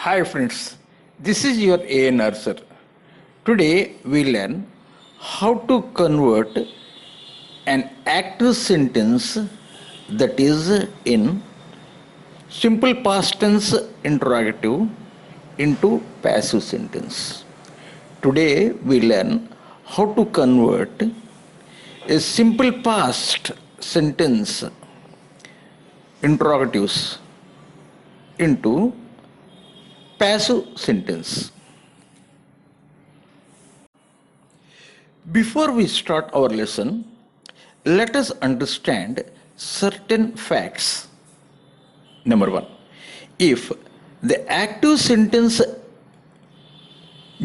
Hi friends, this is your A Nurser. Today we learn how to convert an active sentence that is in simple past tense interrogative into passive sentence. Today we learn how to convert a simple past sentence interrogatives into passive sentence. Before we start our lesson, let us understand certain facts. Number one, if the active sentence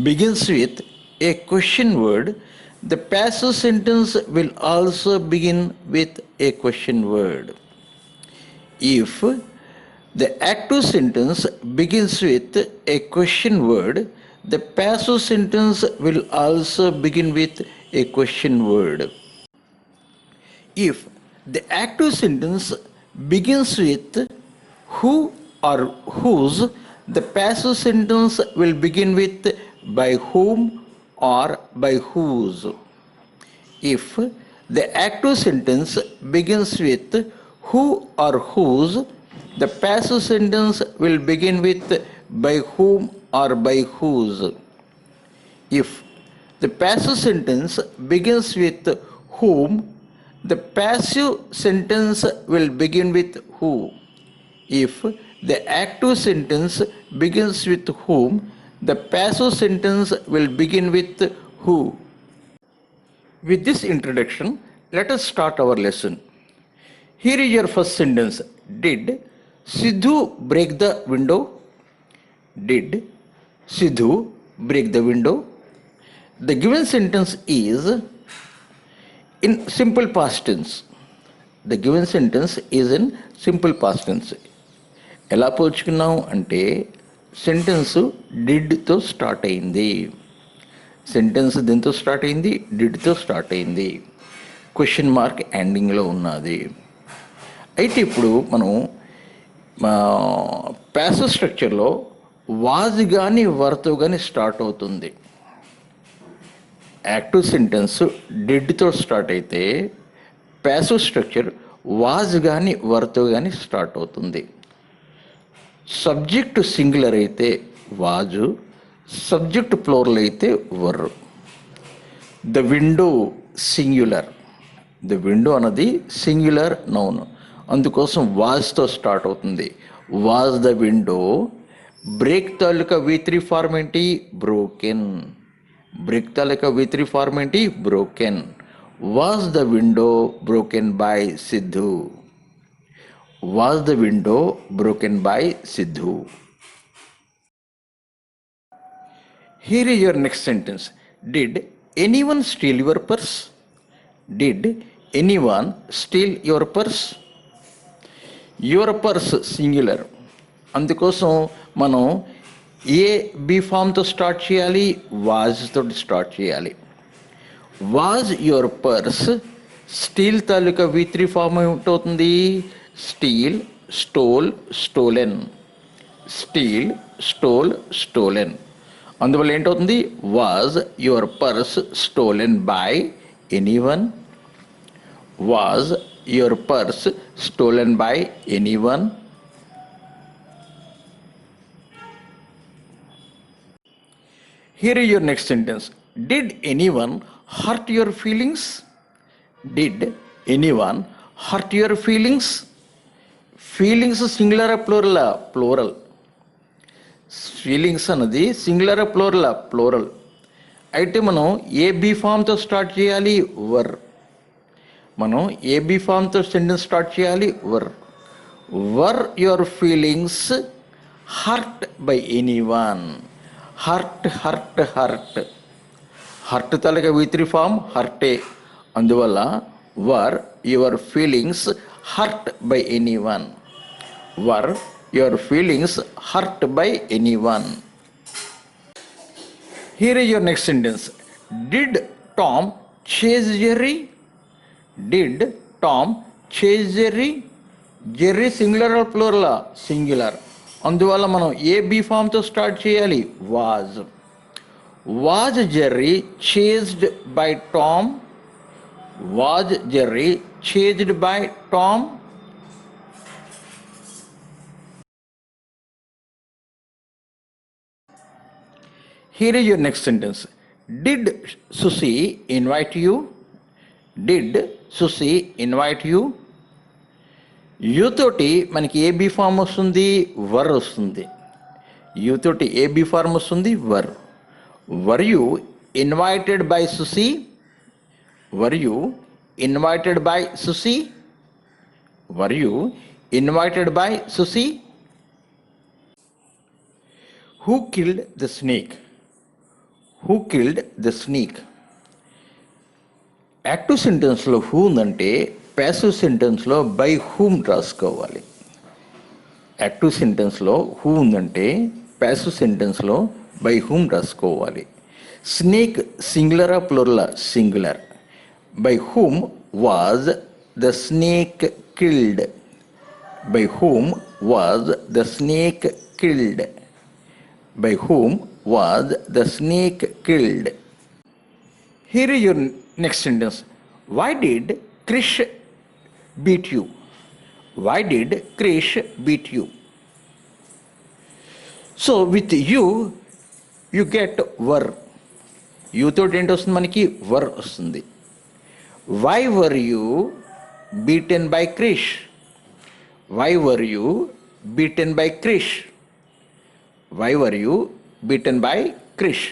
begins with a question word, the passive sentence will also begin with a question word. If the active sentence begins with a question word, the passive sentence will also begin with a question word. If the active sentence begins with who or whose, the passive sentence will begin with by whom or by whose. If the active sentence begins with who or whose, the passive sentence will begin with by whom or by whose. If the passive sentence begins with whom, the passive sentence will begin with who. If the active sentence begins with whom, the passive sentence will begin with who. With this introduction, let us start our lesson. Here is your first sentence. Did Sidhu break the window? Did Sidhu break the window? The given sentence is in simple past tense. The given sentence is in simple past tense. ఎలా పోల్చుకున్నాం అంటే sentence డిడ్తో start అయింది. Sentence దీంతో start అయింది, డిడ్తో start అయింది. Question mark ఎండింగ్లో ఉన్నది. అయితే ఇప్పుడు మనం ప్యాసివ్ స్ట్రక్చర్లో వాజ్ కానీ వర్తో కానీ స్టార్ట్ అవుతుంది. యాక్టివ్ సెంటెన్స్ డిడ్తో స్టార్ట్ అయితే ప్యాసివ్ స్ట్రక్చర్ వాజ్ కానీ వర్తో కానీ స్టార్ట్ అవుతుంది. సబ్జెక్టు సింగులర్ అయితే వాజు, సబ్జెక్టు ప్లూరల్ అయితే were. The window singular. The window అన్నది సింగులర్ నౌన్, అందుకోసం వాజ్తో స్టార్ట్ అవుతుంది. Was the window. బ్రేక్ తాలూకా V3 ఫార్మ్ ఏంటి? బ్రోకెన్. బ్రేక్ తాలూకా V3 ఫార్మ్ ఏంటి? Broken. Was the window broken by Siddhu. Was the window broken by Sidhu? Here is your next sentence. Did anyone steal your purse? Did anyone steal your purse? Your purse singular, అందుకోసం మనం ఏ be ఫామ్తో start చేయాలి? Was తోటి start చేయాలి. Was your purse. Steal తాలూకా V3 form ఏమిటవుతుంది? Steal, stole, stolen. Steal, stole, stolen. అందువల్ల ఏంటవుతుంది? Was your purse stolen by anyone? Was your purse stolen by anyone? Here is your next sentence. Did anyone hurt your feelings? Did anyone hurt your feelings? Feelings సింగులరా ప్లూరలా? Plural. Feelings అన్నది సింగులరా ప్లూరలా? Plural. అయితే మనం ఏ be ఫామ్తో start చేయాలి? వర్. మనం ఏ బి ఫామ్తో సెంటెన్స్ స్టార్ట్ చేయాలి? Were. Were your feelings hurt by anyone? Hurt, hurt, hurt. Hurt తాలూకా V3 ఫామ్ హర్టే, అందువల్ల were your feelings hurt by anyone. Were your feelings hurt by anyone. Here is your next sentence. Did Tom chase Jerry? Did Tom chase Jerry? Jerry singular ప్లూరలా? Singular, అందువల్ల మనం ఏ be ఫామ్తో start చేయాలి? Was. Was Jerry chased by Tom? Was Jerry chased by Tom? Here is your next sentence. Did Susie invite you? Did Susie invite you? You తోటి మనకి A B form వస్తుంది? వర్ వస్తుంది. You తోటి ఏ be form వస్తుంది? Were. Were you invited by Susie? Were you invited by Susie? Were you invited by Susie? Who killed the snake? Who killed the snake? Active సెంటెన్స్లో who ఉందంటే passive సెంటెన్స్లో by whom రాసుకోవాలి. Active సెంటెన్స్లో who ఉందంటే passive సెంటెన్స్లో by whom రాసుకోవాలి. Snake సింగులరా ప్లూరలా? Singular. By whom was the snake killed? By whom was the snake killed? By whom was the snake killed? Here is your next sentence. Why did Krish beat you? Why did Krish beat you? So with you, you get were. You తోటి ఏంటి వస్తుంది? మనకి వర్ వస్తుంది. Why were you beaten by Krish? Why were you beaten by Krish? Why were you beaten by Krish?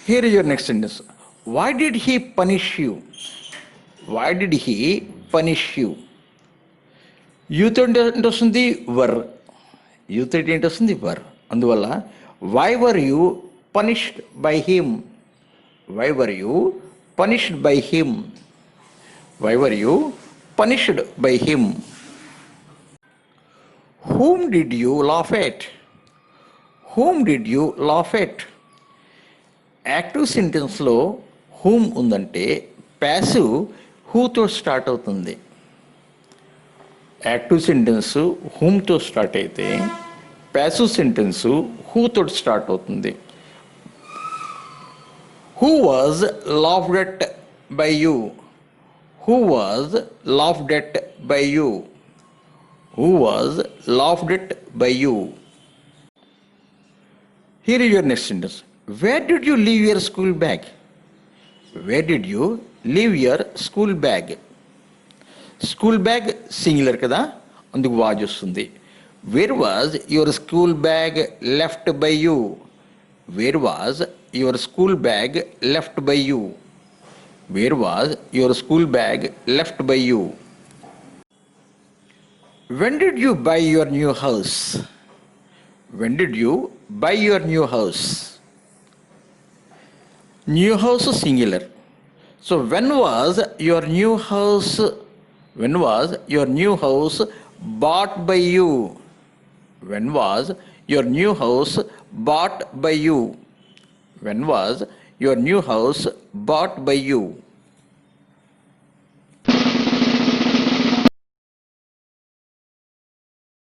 Here is your next sentence. Why did he punish you? Why did he punish you? You తోటి ఏంటి వస్తుంది? వర్. You తోటి ఏంటి వస్తుంది? వర్. అందువల్ల why were you punished by him? Why were you punished by him? Why were you punished by him? Whom did you laugh at? Whom did you laugh at? Active సెంటెన్స్లో whom ఉందంటే passive హూతో start అవుతుంది. Active sentence హూమ్తో start అయితే passive sentence హూతో start అవుతుంది. Who was laughed at by you? Who was laughed at by you? Who was laughed at by you? Here is your next sentence. Where did you leave your school bag? Where did you leave your school bag? School bag singular kada, అందుకు was వస్తుంది. Where was your school bag left by you? Where was your school bag left by you? Where was your school bag left by you? When did you buy your new house? When did you buy your new house? New house singular. So when was your new house? When was your new house bought by you? When was your new house bought by you? When was your new house bought by you?